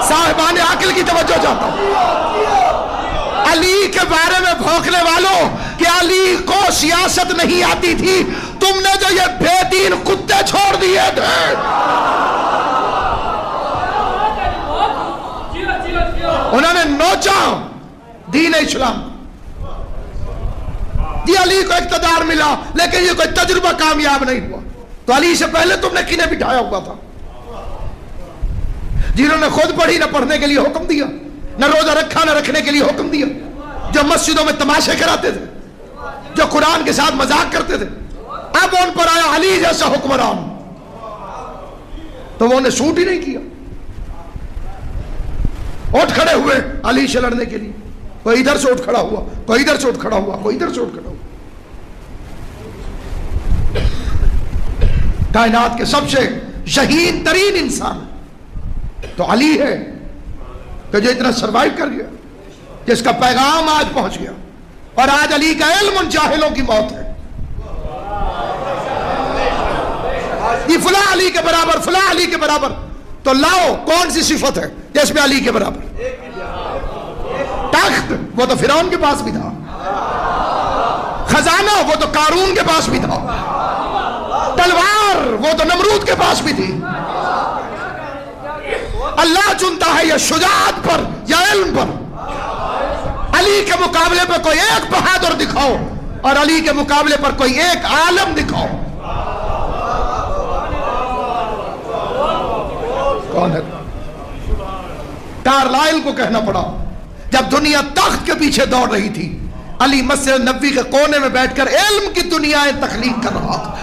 صاحبان عقل کی توجہ چاہتا ہوں۔ علی کے بارے میں بھونکنے والوں کہ علی کو سیاست نہیں آتی تھی، تم نے جو یہ بے دین کتے چھوڑ دیے تھے، انہوں نے نوچا دین اسلام۔ یہ علی کو اقتدار ملا لیکن یہ کوئی تجربہ کامیاب نہیں ہوا، تو علی سے پہلے تم نے کنہیں بٹھایا ہوا تھا، جنہوں نے خود پڑھی نہ پڑھنے کے لیے حکم دیا، نہ روزہ رکھا نہ رکھنے کے لیے حکم دیا، جو مسجدوں میں تماشے کراتے تھے، جو قرآن کے ساتھ مذاق کرتے تھے، اب ان پر آیا علی جیسا حکمران، تو وہ انہیں سوٹ ہی نہیں کیا، اٹھ کھڑے ہوئے علی سے لڑنے کے لیے، کوئی ادھر سے اٹھ کھڑا ہوا، کوئی ادھر سے اٹھ کھڑا ہوا، کوئی ادھر سے اٹھ کھڑا ہوا۔ کائنات کے سب سے شہین ترین انسان تو علی ہے کہ جو اتنا سروائیو کر گیا، جس کا پیغام آج پہنچ گیا، اور آج علی کا علم ان جاہلوں کی موت ہے۔ یہ فلاں علی کے برابر، فلاں علی کے برابر، تو لاؤ کون سی صفت ہے جس میں علی کے برابر؟ تخت وہ تو فرعون کے پاس بھی تھا، خزانہ وہ تو قارون کے پاس بھی تھا، تلوار وہ تو نمرود کے پاس بھی تھی۔ اللہ چنتا ہے یا شجاعت پر یا علم پر۔ علی کے مقابلے پر کوئی ایک بہادر دکھاؤ اور علی کے مقابلے پر کوئی ایک عالم دکھاؤ، کون ہے؟ کارلائل کو کہنا پڑا جب دنیا تخت کے پیچھے دوڑ رہی تھی، علی مسجد نبوی کے کونے میں بیٹھ کر علم کی دنیایں تخلیق کر رہا تھا۔